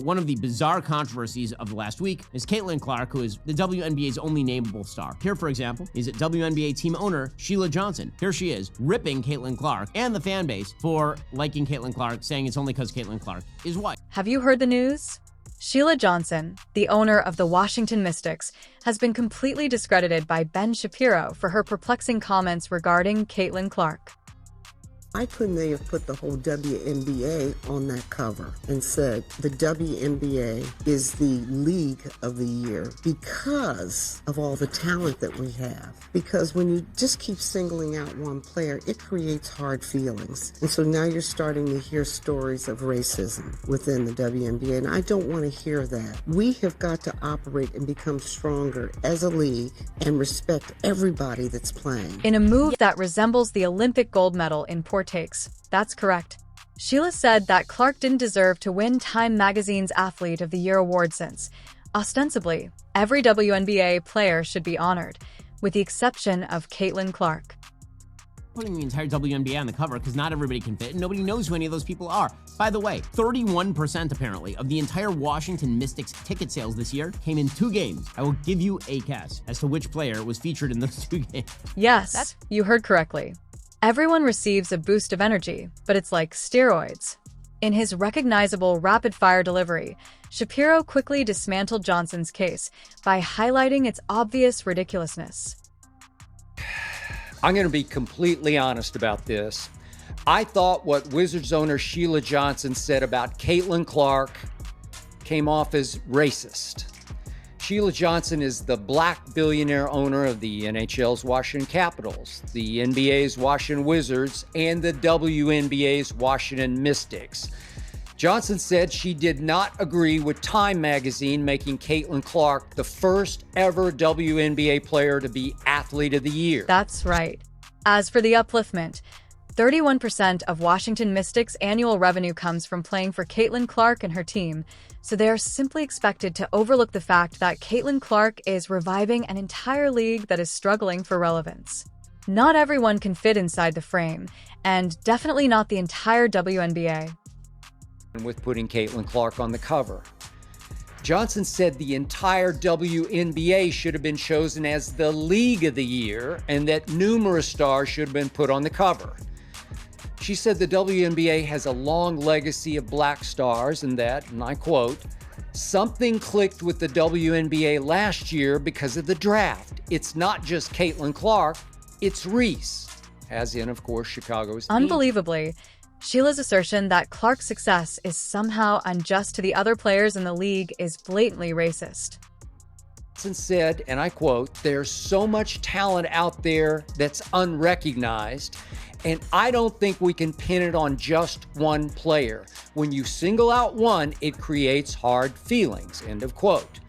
One of the bizarre controversies of the last week is Caitlin Clark, who is the WNBA's only nameable star. Here, for example, is WNBA team owner Sheila Johnson. Here she is, ripping Caitlin Clark and the fan base for liking Caitlin Clark, saying it's only because Caitlin Clark is white. Have you heard the news? Sheila Johnson, the owner of the Washington Mystics, has been completely discredited by Ben Shapiro for her perplexing comments regarding Caitlin Clark. Why couldn't they have put the whole WNBA on that cover and said the WNBA is the league of the year because of all the talent that we have? Because when you just keep singling out one player, it creates hard feelings. And so now you're starting to hear stories of racism within the WNBA, and I don't want to hear that. We have got to operate and become stronger as a league and respect everybody that's playing. In a move that resembles the Olympic gold medal in takes. That's correct. Sheila said that Clark didn't deserve to win Time magazine's Athlete of the Year award since, ostensibly, every WNBA player should be honored, with the exception of Caitlin Clark. Putting the entire WNBA on the cover because not everybody can fit and nobody knows who any of those people are. By the way, 31% apparently of the entire Washington Mystics ticket sales this year came in 2 games. I will give you a guess as to which player was featured in those 2 games. Yes, you heard correctly. Everyone receives a boost of energy, but it's like steroids. In his recognizable rapid-fire delivery, Shapiro quickly dismantled Johnson's case by highlighting its obvious ridiculousness. I'm going to be completely honest about this. I thought what Wizards owner Sheila Johnson said about Caitlin Clark came off as racist. Sheila Johnson is the black billionaire owner of the NHL's Washington Capitals, the NBA's Washington Wizards, and the WNBA's Washington Mystics. Johnson said she did not agree with Time magazine making Caitlin Clark the first ever WNBA player to be Athlete of the Year. That's right. As for the upliftment, 31% of Washington Mystics' annual revenue comes from playing for Caitlin Clark and her team, so they are simply expected to overlook the fact that Caitlin Clark is reviving an entire league that is struggling for relevance. Not everyone can fit inside the frame, and definitely not the entire WNBA. With putting Caitlin Clark on the cover. Johnson said the entire WNBA should have been chosen as the League of the Year and that numerous stars should have been put on the cover. She said the WNBA has a long legacy of black stars and that, and I quote, something clicked with the WNBA last year because of the draft. It's not just Caitlin Clark, it's Reese, as in, of course, Chicago's team. Unbelievably, Sheila's assertion that Clark's success is somehow unjust to the other players in the league is blatantly racist. Johnson said, and I quote, there's so much talent out there that's unrecognized, and I don't think we can pin it on just one player. When you single out one, it creates hard feelings, end of quote.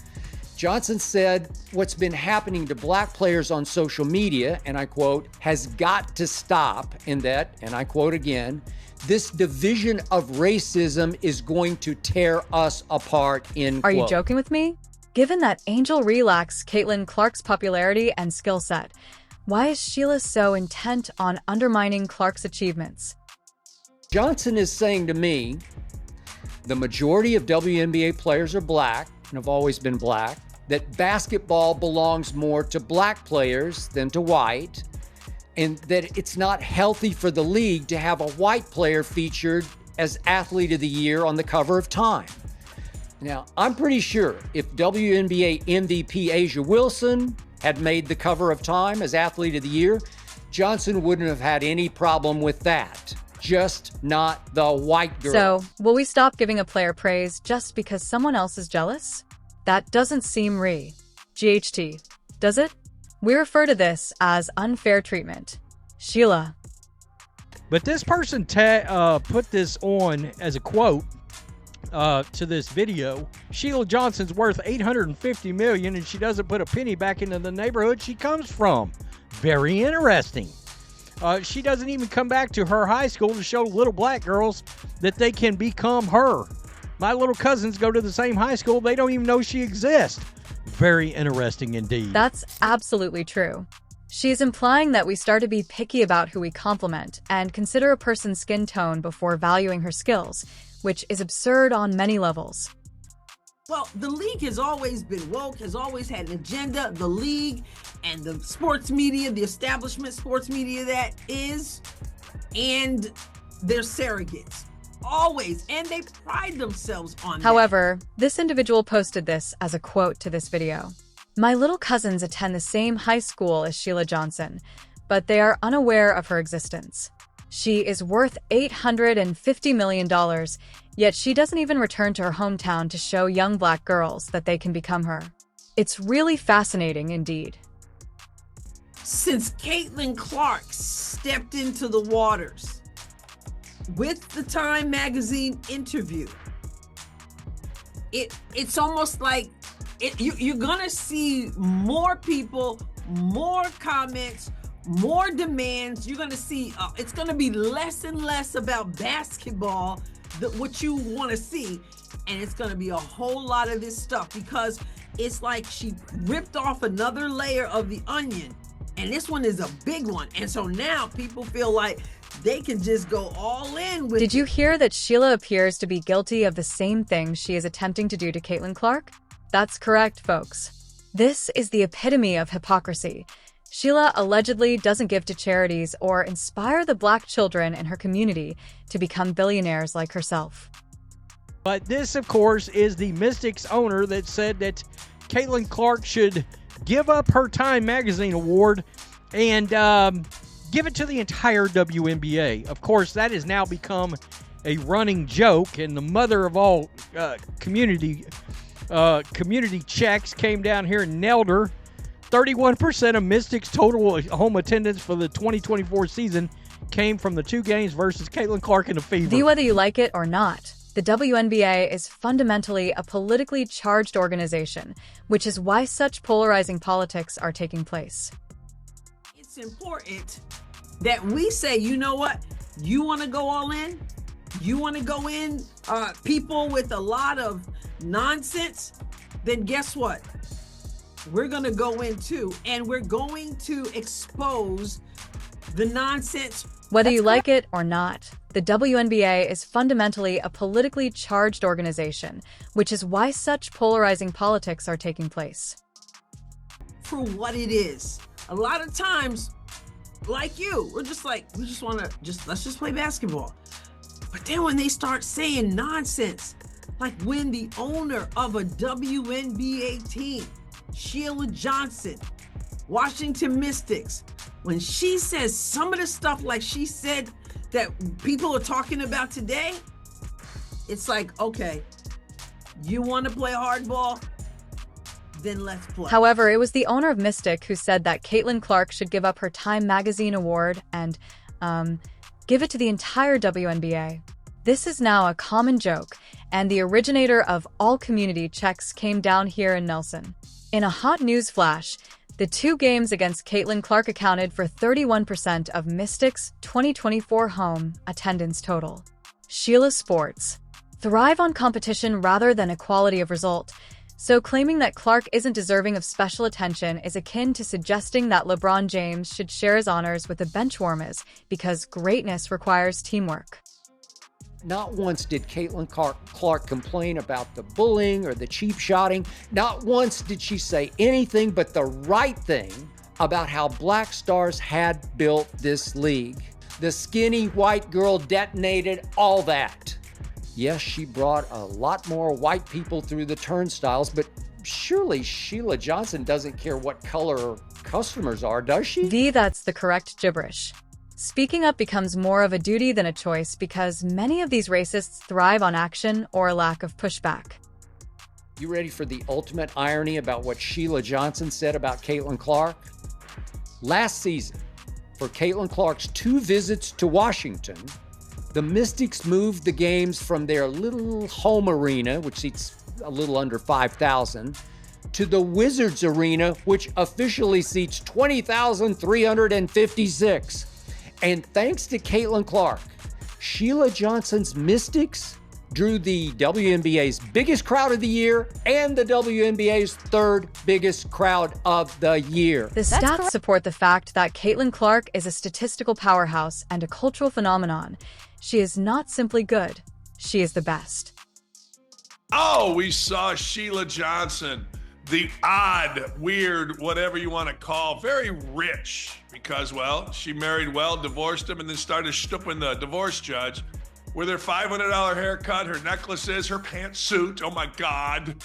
Johnson said what's been happening to black players on social media, and I quote, has got to stop, and that, and I quote again, this division of racism is going to tear us apart, end quote. Are you joking with me? Given that Angel relacks Caitlin Clark's popularity and skill set, why is Sheila so intent on undermining Clark's achievements? Johnson is saying to me, the majority of WNBA players are black and have always been black, that basketball belongs more to black players than to white, and that it's not healthy for the league to have a white player featured as Athlete of the Year on the cover of Time. Now, I'm pretty sure if WNBA MVP A'ja Wilson had made the cover of Time as Athlete of the Year, Johnson wouldn't have had any problem with that. Just not the white girl. So, will we stop giving a player praise just because someone else is jealous? That doesn't seem GHT, does it? We refer to this as unfair treatment. Sheila. But this person put this on as a quote to this video. Sheila Johnson's worth $850 million and she doesn't put a penny back into the neighborhood she comes from. Very interesting. She doesn't even come back to her high school to show little black girls that they can become her. My little cousins go to the same high school. They don't even know she exists. Very interesting indeed. That's absolutely true. She's implying that we start to be picky about who we compliment and consider a person's skin tone before valuing her skills, which is absurd on many levels. Well, the league has always been woke, has always had an agenda. The league and the sports media, the establishment sports media that is, and they're surrogates. Always. And they pride themselves on that. However, this individual posted this as a quote to this video. My little cousins attend the same high school as Sheila Johnson, but they are unaware of her existence. She is worth $850 million, yet she doesn't even return to her hometown to show young black girls that they can become her. It's really fascinating indeed. Since Caitlin Clark stepped into the waters with the Time magazine interview, it's almost like you're gonna see more people, more comments, more demands. You're going to see it's going to be less and less about basketball, what you want to see. And it's going to be a whole lot of this stuff because it's like she ripped off another layer of the onion. And this one is a big one. And so now people feel like they can just go all in with Did you hear that Sheila appears to be guilty of the same thing she is attempting to do to Caitlin Clark? That's correct, folks. This is the epitome of hypocrisy. Sheila allegedly doesn't give to charities or inspire the black children in her community to become billionaires like herself. But this, of course, is the Mystics owner that said that Caitlin Clark should give up her Time magazine award and give it to the entire WNBA. Of course, that has now become a running joke, and the mother of all community checks came down here and nailed her. 31% of Mystics' total home attendance for the 2024 season came from the 2 games versus Caitlin Clark and the Fever. Whether you like it or not, the WNBA is fundamentally a politically charged organization, which is why such polarizing politics are taking place. It's important that we say, you know what? You want to go all in? You want to go in, people with a lot of nonsense? Then guess what? We're going to go in too, and we're going to expose the nonsense. Whether you like it or not, the WNBA is fundamentally a politically charged organization, which is why such polarizing politics are taking place. For what it is. A lot of times, like you, we're just like, we just want to let's just play basketball. But then when they start saying nonsense, like when the owner of a WNBA team, Sheila Johnson, Washington Mystics, when she says some of the stuff like she said that people are talking about today, it's like, okay, you want to play hardball? Then let's play. However, it was the owner of Mystic who said that Caitlin Clark should give up her Time magazine award and give it to the entire WNBA. This is now a common joke, and the originator of all community checks came down here in Nelson. In a hot news flash, the 2 games against Caitlin Clark accounted for 31% of Mystics' 2024 home attendance total. Sheila Sports thrive on competition rather than equality of result, so claiming that Clark isn't deserving of special attention is akin to suggesting that LeBron James should share his honors with the benchwarmers because greatness requires teamwork. Not once did Caitlin Clark complain about the bullying or the cheap shotting. Not once did she say anything but the right thing about how black stars had built this league. The skinny white girl detonated all that. Yes, she brought a lot more white people through the turnstiles, but surely Sheila Johnson doesn't care what color her customers are, does she? That's the correct gibberish. Speaking up becomes more of a duty than a choice because many of these racists thrive on action or a lack of pushback. You ready for the ultimate irony about what Sheila Johnson said about Caitlin Clark? Last season, for Caitlin Clark's 2 visits to Washington, the Mystics moved the games from their little home arena, which seats a little under 5,000, to the Wizards Arena, which officially seats 20,356. And thanks to Caitlin Clark, Sheila Johnson's Mystics drew the WNBA's biggest crowd of the year and the WNBA's 3rd biggest crowd of the year. The stats support the fact that Caitlin Clark is a statistical powerhouse and a cultural phenomenon. She is not simply good, she is the best. Oh, we saw Sheila Johnson, the odd, weird, whatever you want to call, very rich because, well, she married well, divorced him, and then started stooping the divorce judge with her $500 haircut, her necklaces, her pantsuit. Oh, my God.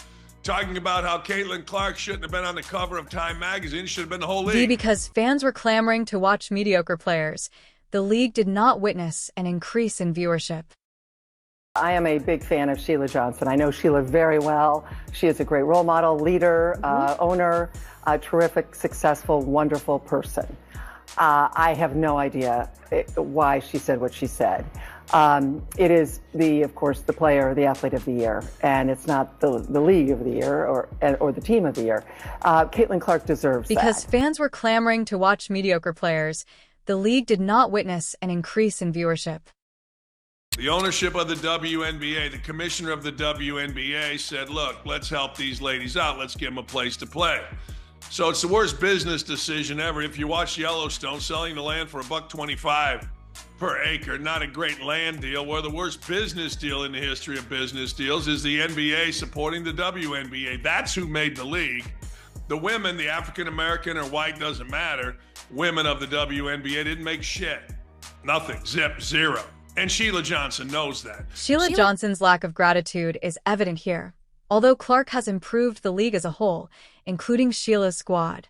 Talking about how Caitlin Clark shouldn't have been on the cover of Time magazine. Should have been the whole league. Because fans were clamoring to watch mediocre players, the league did not witness an increase in viewership. I am a big fan of Sheila Johnson. I know Sheila very well. She is a great role model, leader, owner, a terrific, successful, wonderful person. I have no idea why she said what she said. It is of course, the player, the athlete of the year, and it's not the league of the year or the team of the year. Caitlin Clark deserves that. Because fans were clamoring to watch mediocre players, the league did not witness an increase in viewership. The ownership of the WNBA, the commissioner of the WNBA said, look, let's help these ladies out. Let's give them a place to play. So it's the worst business decision ever. If you watch Yellowstone, selling the land for $1.25 per acre, not a great land deal. Where the worst business deal in the history of business deals is the NBA supporting the WNBA. That's who made the league. The women, the African-American or white, doesn't matter. Women of the WNBA didn't make shit. Nothing. Zip. Zero. And Sheila Johnson knows that. Sheila Johnson's lack of gratitude is evident here, although Clark has improved the league as a whole, including Sheila's squad.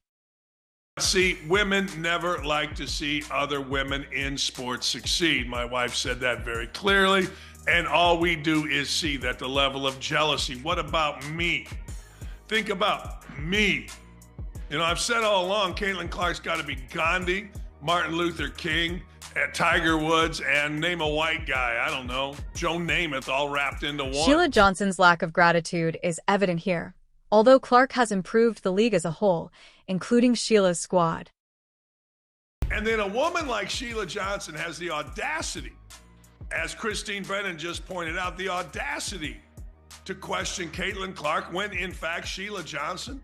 See, women never like to see other women in sports succeed. My wife said that very clearly, and all we do is see that the level of jealousy. What about me? Think about me. You know, I've said all along, Caitlin Clark's got to be Gandhi, Martin Luther King, Tiger Woods, and name a white guy, I don't know, Joe Namath, all wrapped into one. Sheila Johnson's lack of gratitude is evident here, although Clark has improved the league as a whole, including Sheila's squad. And then a woman like Sheila Johnson has the audacity, as Christine Brennan just pointed out, the audacity to question Caitlin Clark when, in fact, Sheila Johnson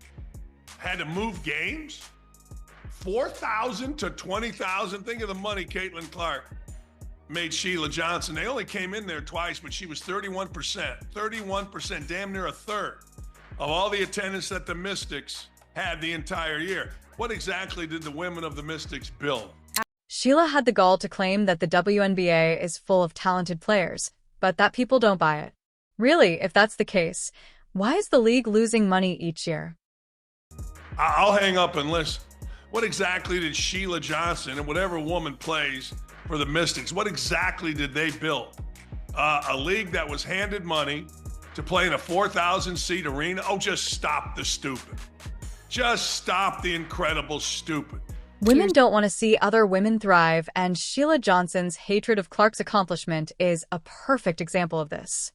had to move games. 4,000 to 20,000. Think of the money Caitlin Clark made Sheila Johnson. They only came in there twice, but she was 31%. 31%, damn near a third of all the attendance that the Mystics had the entire year. What exactly did the women of the Mystics build? Sheila had the gall to claim that the WNBA is full of talented players, but that people don't buy it. Really, if that's the case, why is the league losing money each year? I'll hang up and listen. What exactly did Sheila Johnson and whatever woman plays for the Mystics, what exactly did they build? A league that was handed money to play in a 4,000-seat arena? Oh, just stop the stupid. Just stop the incredible stupid. Women don't want to see other women thrive, and Sheila Johnson's hatred of Clark's accomplishment is a perfect example of this.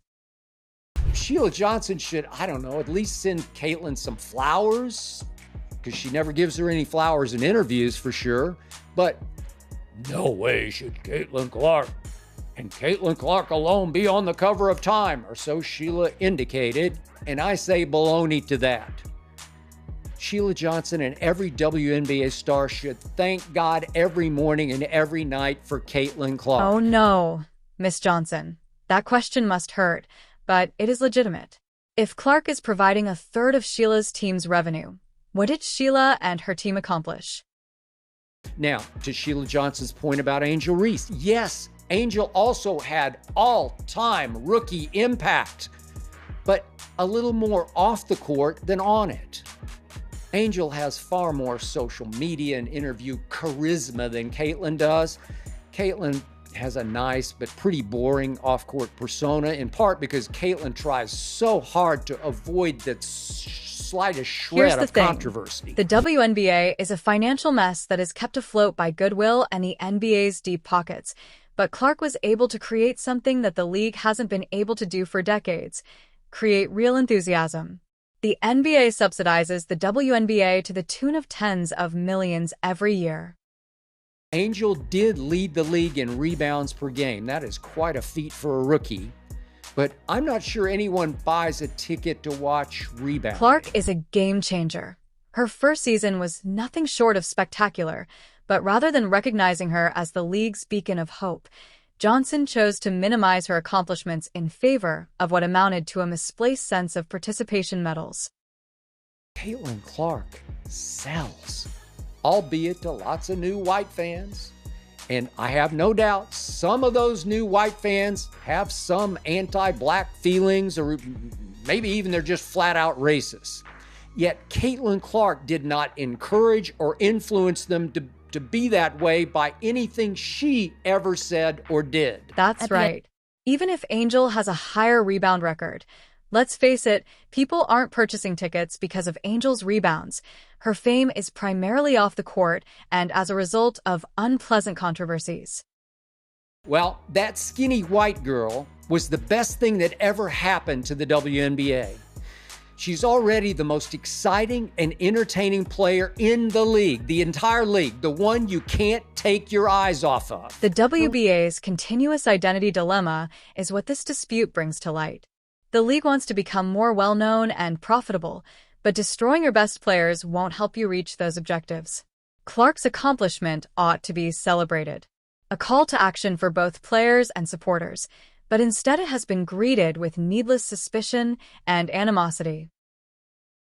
Sheila Johnson should, I don't know, at least send Caitlin some flowers, because she never gives her any flowers in interviews for sure. But no way should Caitlin Clark and Caitlin Clark alone be on the cover of Time, or so Sheila indicated, and I say baloney to that. Sheila Johnson and every WNBA star should thank God every morning and every night for Caitlin Clark. Oh no, Miss Johnson. That question must hurt, but it is legitimate. If Clark is providing a third of Sheila's team's revenue, what did Sheila and her team accomplish? Now, to Sheila Johnson's point about Angel Reese, yes, Angel also had all-time rookie impact, but a little more off the court than on it. Angel has far more social media and interview charisma than Caitlin does. Caitlin has a nice but pretty boring off-court persona, in part because Caitlin tries so hard to avoid that slightest shred of controversy. The WNBA is a financial mess that is kept afloat by goodwill and the NBA's deep pockets. But Clark was able to create something that the league hasn't been able to do for decades: create real enthusiasm. The NBA subsidizes the WNBA to the tune of tens of millions every year. Angel did lead the league in rebounds per game. That is quite a feat for a rookie. But I'm not sure anyone buys a ticket to watch rebounding. Clark is a game changer. Her first season was nothing short of spectacular, but rather than recognizing her as the league's beacon of hope, Johnson chose to minimize her accomplishments in favor of what amounted to a misplaced sense of participation medals. Caitlin Clark sells, albeit to lots of new white fans. And I have no doubt some of those new white fans have some anti-black feelings, or maybe even they're just flat out racist. Yet Caitlin Clark did not encourage or influence them to be that way by anything she ever said or did. That's right. Even if Angel has a higher rebound record, let's face it, people aren't purchasing tickets because of Angel's rebounds. Her fame is primarily off the court and as a result of unpleasant controversies. Well, that skinny white girl was the best thing that ever happened to the WNBA. She's already the most exciting and entertaining player in the league, the entire league, the one you can't take your eyes off of. The WBA's continuous identity dilemma is what this dispute brings to light. The league wants to become more well-known and profitable, but destroying your best players won't help you reach those objectives. Clark's accomplishment ought to be celebrated, a call to action for both players and supporters, but instead it has been greeted with needless suspicion and animosity.